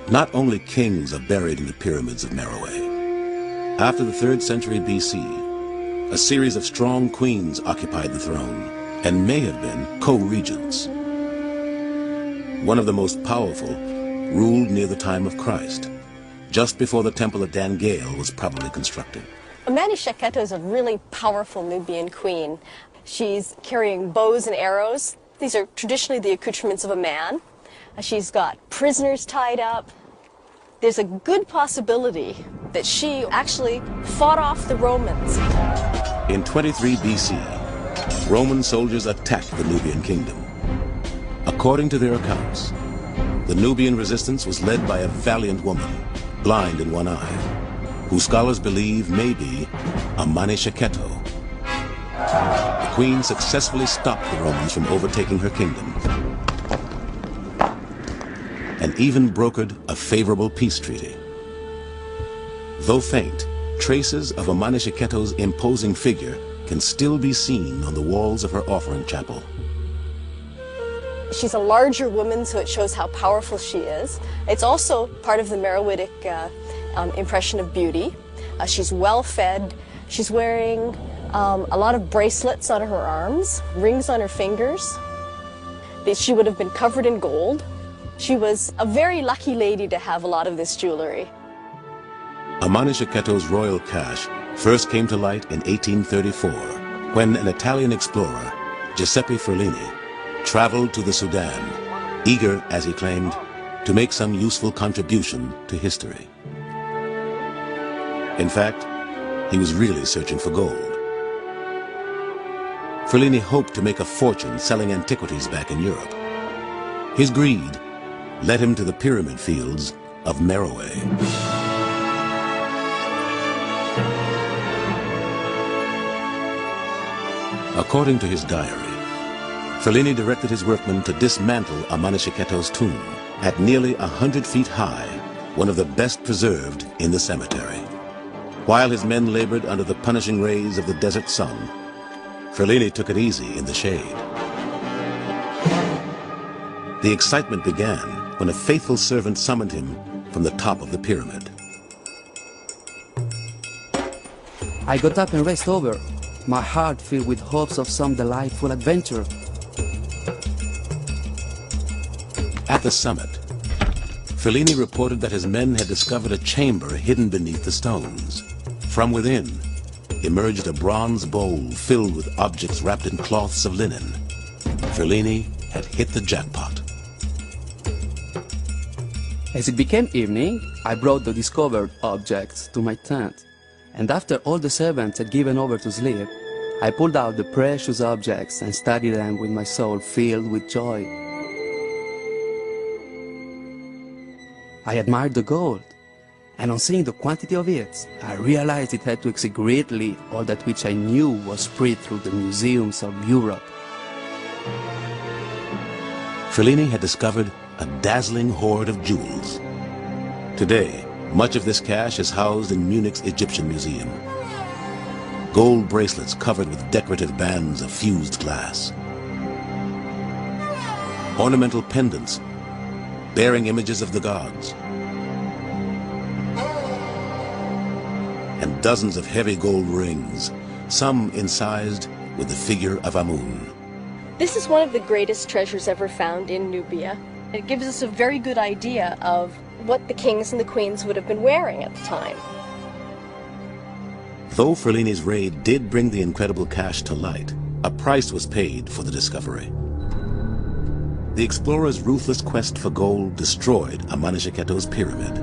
Not only kings are buried in the pyramids of Meroe. After the 3rd century BC, a series of strong queens occupied the throne and may have been co-regents. One of the most powerful ruled near the time of Christ, just before the temple at Dan Gale was probably constructed. Amani Shakatou is a really powerful Nubian queen. She's carrying bows and arrows. These are traditionally the accoutrements of a man. She's got prisoners tied up. There's a good possibility that she actually fought off the Romans. In 23 BC, Roman soldiers attacked the Nubian kingdom. According to their accounts, the Nubian resistance was led by a valiant woman, blind in one eye, who scholars believe may be Amani Shakatou. The queen successfully stopped the Romans from overtaking her kingdom and even brokered a favorable peace treaty. Though faint, traces of Amani Shakatou's imposing figure can still be seen on the walls of her offering chapel. She's a larger woman, so it shows how powerful she is. It's also part of the Meroitic impression of beauty. She's well-fed. She's wearing a lot of bracelets on her arms, rings on her fingers. She would have been covered in gold. She was a very lucky lady to have a lot of this jewelry. Amani Shakatou's royal cache first came to light in 1834 when an Italian explorer, Giuseppe Ferlini, traveled to the Sudan, eager, as he claimed, to make some useful contribution to history. In fact, he was really searching for gold. Ferlini hoped to make a fortune selling antiquities back in Europe. His greed led him to the pyramid fields of Meroe. According to his diary, Ferlini directed his workmen to dismantle Amani Shakatou's tomb at nearly 100 feet high, one of the best preserved in the cemetery. While his men labored under the punishing rays of the desert sun, Ferlini took it easy in the shade. The excitement began when a faithful servant summoned him from the top of the pyramid. I got up and raced over, my heart filled with hopes of some delightful adventure. At the summit, Ferlini reported that his men had discovered a chamber hidden beneath the stones. From within emerged a bronze bowl filled with objects wrapped in cloths of linen. Ferlini had hit the jackpot. As it became evening, I brought the discovered objects to my tent, and after all the servants had given over to sleep, I pulled out the precious objects and studied them with my soul filled with joy. I admired the gold, and on seeing the quantity of it, I realized it had to exceed greatly all that which I knew was spread through the museums of Europe. Ferlini had discovered a dazzling hoard of jewels. Today, much of this cache is housed in Munich's Egyptian Museum. Gold bracelets covered with decorative bands of fused glass. Ornamental pendants bearing images of the gods. And dozens of heavy gold rings, some incised with the figure of Amun. This is one of the greatest treasures ever found in Nubia. It gives us a very good idea of what the kings and the queens would have been wearing at the time. Though Ferlini's raid did bring the incredible cache to light, a price was paid for the discovery. The explorer's ruthless quest for gold destroyed Amani Shakatou's pyramid.